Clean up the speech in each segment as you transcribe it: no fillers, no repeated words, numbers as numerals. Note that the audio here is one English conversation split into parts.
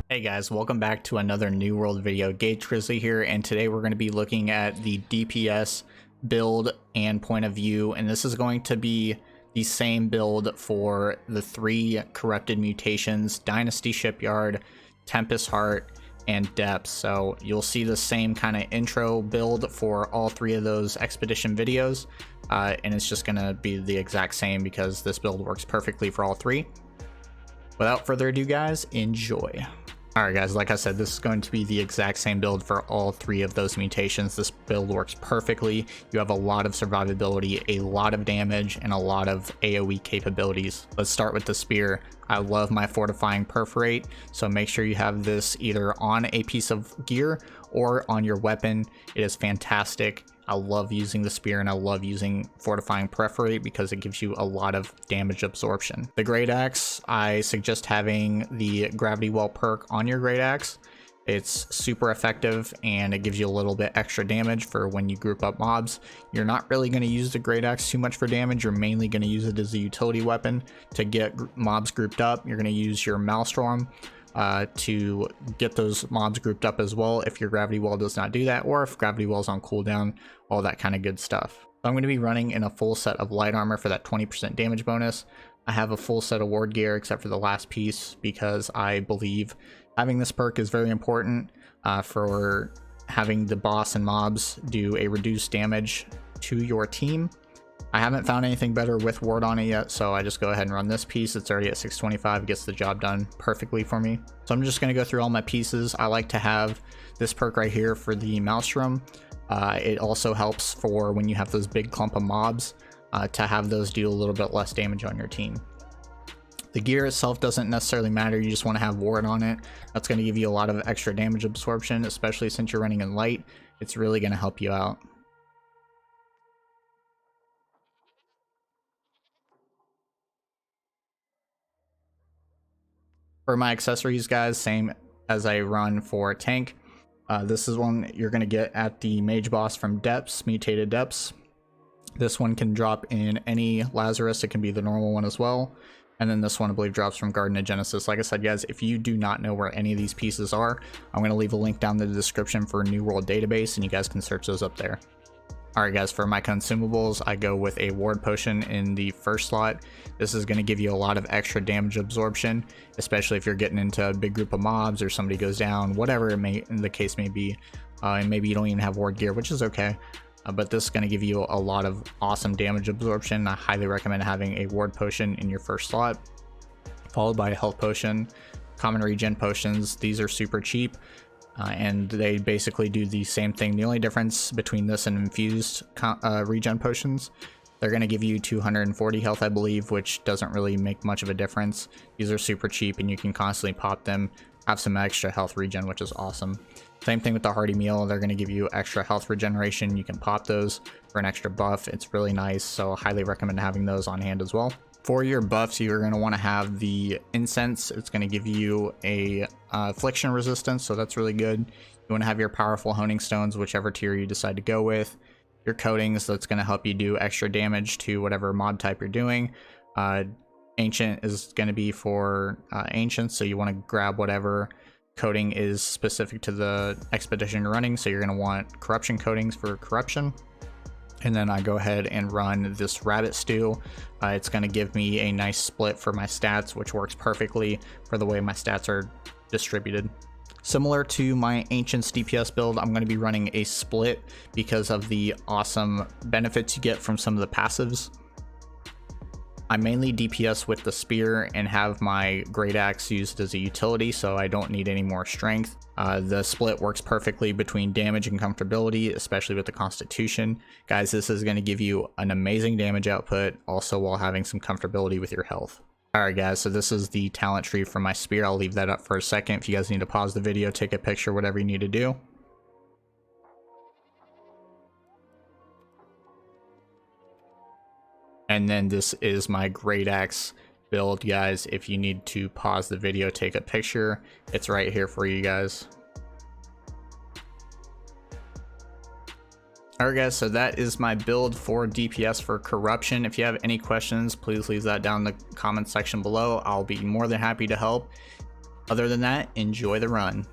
Hey guys, welcome back to another New World video. GageGrizzly here, and today we're going to be looking at the DPS build and point of view, and this is going to be the same build for the three corrupted mutations: Dynasty Shipyard, Tempest Heart, and Depths. So you'll see the same kind of intro build for all three of those expedition videos, and it's just going to be the exact same because this build works perfectly for all three. Without further ado guys, enjoy. Alright guys, like I said, this is going to be the exact same build for all three of those mutations. This build works perfectly. You have a lot of survivability, a lot of damage, and a lot of AoE capabilities. Let's start with the spear. I love my fortifying perforate, so make sure you have this either on a piece of gear or on your weapon. It is fantastic. I love using the spear and I love using fortifying perforate because it gives you a lot of damage absorption. The great axe, I suggest having the gravity well perk on your great axe. It's super effective and it gives you a little bit extra damage for when you group up mobs. You're not really going to use the great axe too much for damage. You're mainly going to use it as a utility weapon to get mobs grouped up. You're going to use your maelstrom to get those mobs grouped up as well if your gravity well does not do that, or if gravity well is on cooldown, all that kind of good stuff. So I'm going to be running in a full set of light armor for that 20% damage bonus. I have a full set of ward gear except for the last piece because I believe having this perk is very important for having the boss and mobs do a reduced damage to your team. I haven't found anything better with ward on it yet, so I just go ahead and run this piece. It's already at 625, gets the job done perfectly for me. So I'm just going to go through all my pieces. I like to have this perk right here for the maelstrom. It also helps for when you have those big clump of mobs to have those do a little bit less damage on your team. The gear itself doesn't necessarily matter, you just want to have ward on it. That's going to give you a lot of extra damage absorption, especially since you're running in light. It's really going to help you out. For my accessories guys, same as I run for tank. This is one you're going to get at the mage boss from Depths, Mutated Depths. This one can drop in any Lazarus, it can be the normal one as well. And then this one I believe drops from Garden of Genesis. Like I said guys, if you do not know where any of these pieces are, I'm going to leave a link down in the description for a New World database and you guys can search those up there. Alright guys, for my consumables, I go with a ward potion in the first slot. This is going to give you a lot of extra damage absorption, especially if you're getting into a big group of mobs or somebody goes down, whatever the case may be. And maybe you don't even have ward gear, which is okay. But this is going to give you a lot of awesome damage absorption. I highly recommend having a ward potion in your first slot, followed by a health potion. Common regen potions, these are super cheap. And they basically do the same thing. The only difference between this and infused regen potions, they're going to give you 240 health, I believe, which doesn't really make much of a difference. These are super cheap and you can constantly pop them, have some extra health regen, which is awesome. Same thing with the hearty meal, they're going to give you extra health regeneration. You can pop those for an extra buff. It's really nice, so highly recommend having those on hand as well. For your buffs, you're going to want to have the incense. It's going to give you a affliction resistance, so that's really good. You want to have your powerful honing stones, whichever tier you decide to go with. Your coatings, that's going to help you do extra damage to whatever mod type you're doing. Ancient is going to be for ancients, so you want to grab whatever coating is specific to the expedition you're running. So you're going to want corruption coatings for corruption. And then I go ahead and run this rabbit stew. It's going to give me a nice split for my stats, which works perfectly for the way my stats are distributed. Similar to my Ancients DPS build, I'm going to be running a split because of the awesome benefits you get from some of the passives. I mainly DPS with the spear and have my great axe used as a utility, so I don't need any more strength. The split works perfectly between damage and comfortability, especially with the constitution. Guys, this is going to give you an amazing damage output, also while having some comfortability with your health. Alright guys, so this is the talent tree for my spear. I'll leave that up for a second. If you guys need to pause the video, take a picture, whatever you need to do. And then this is my great axe build, guys. If you need to pause the video, take a picture, it's right here for you guys. Alright guys, so that is my build for DPS for corruption. If you have any questions, please leave that down in the comment section below. I'll be more than happy to help. Other than that, enjoy the run.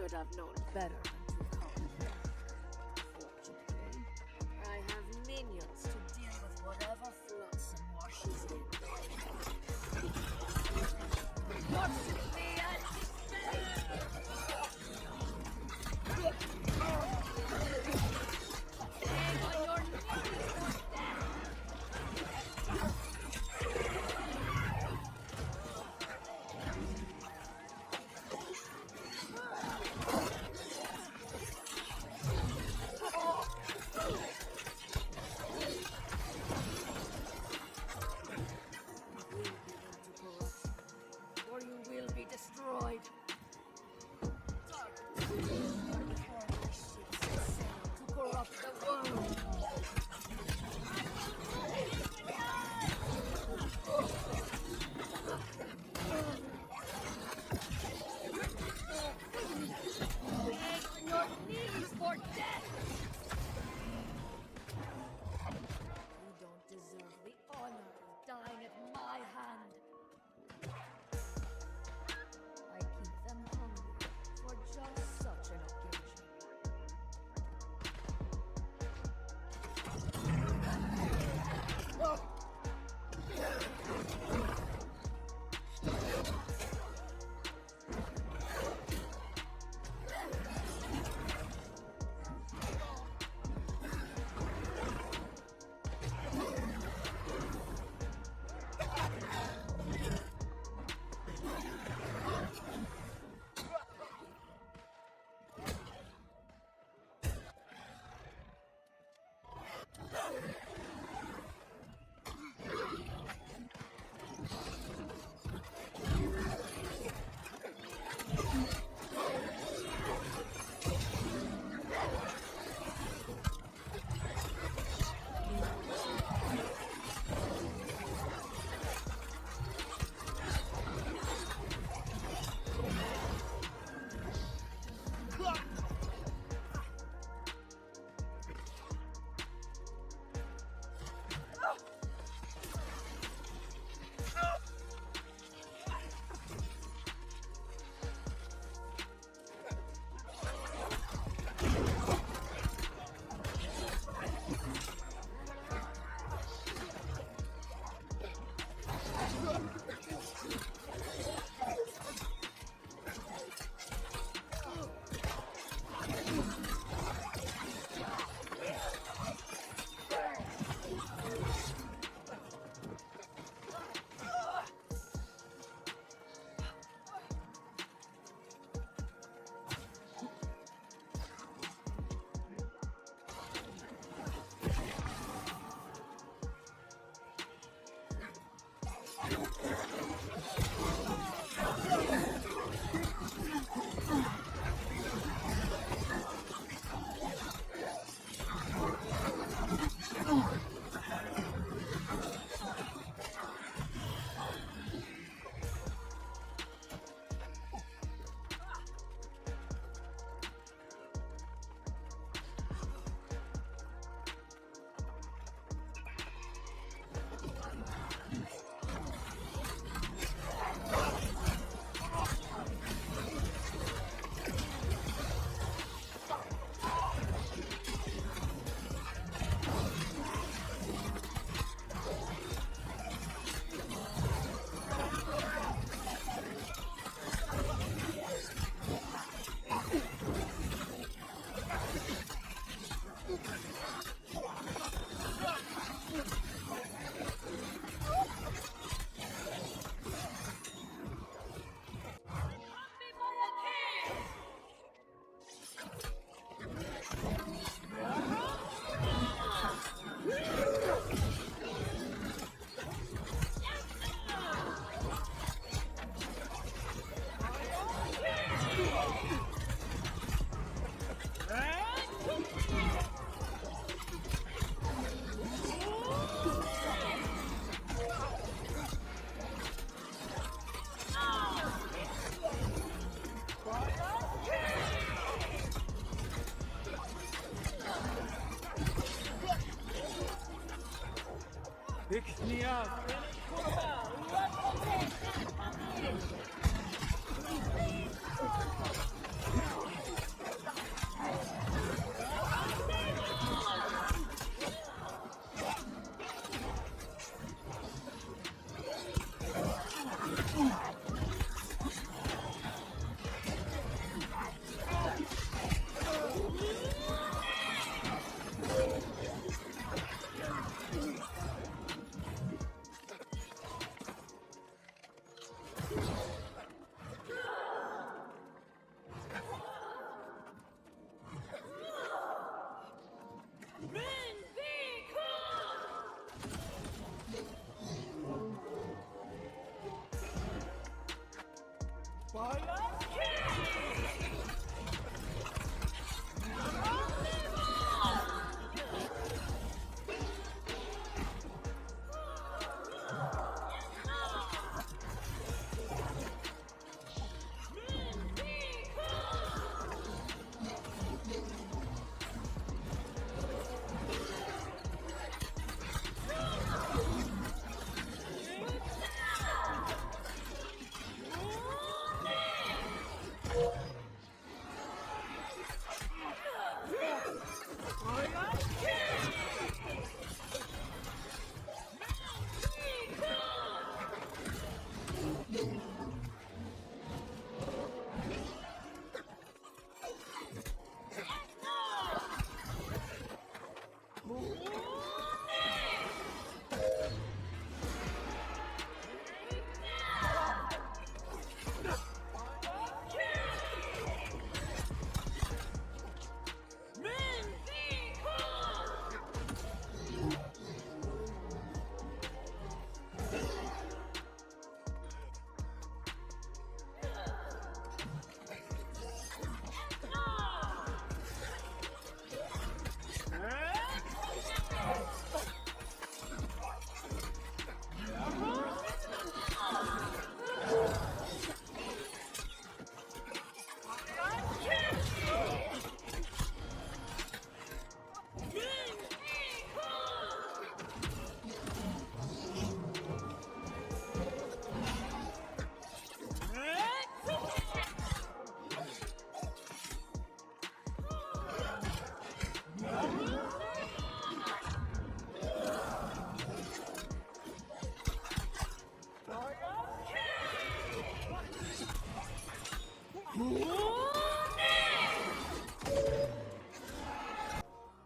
should have known better than to come here. Fortunately, I have minions to deal with whatever floats and washes in. Worship me at beg on your knees for death! Or you will be destroyed. To corrupt the world. Beg on your knees for death. You don't deserve the honor of dying at my hand. I keep them hungry for just such an occasion. Pick me up.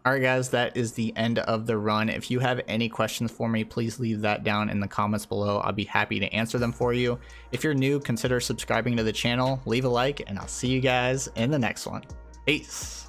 Alright guys, that is the end of the run. If you have any questions for me, please leave that down in the comments below. I'll be happy to answer them for you. If you're new, consider subscribing to the channel, leave a like, and I'll see you guys in the next one. Peace!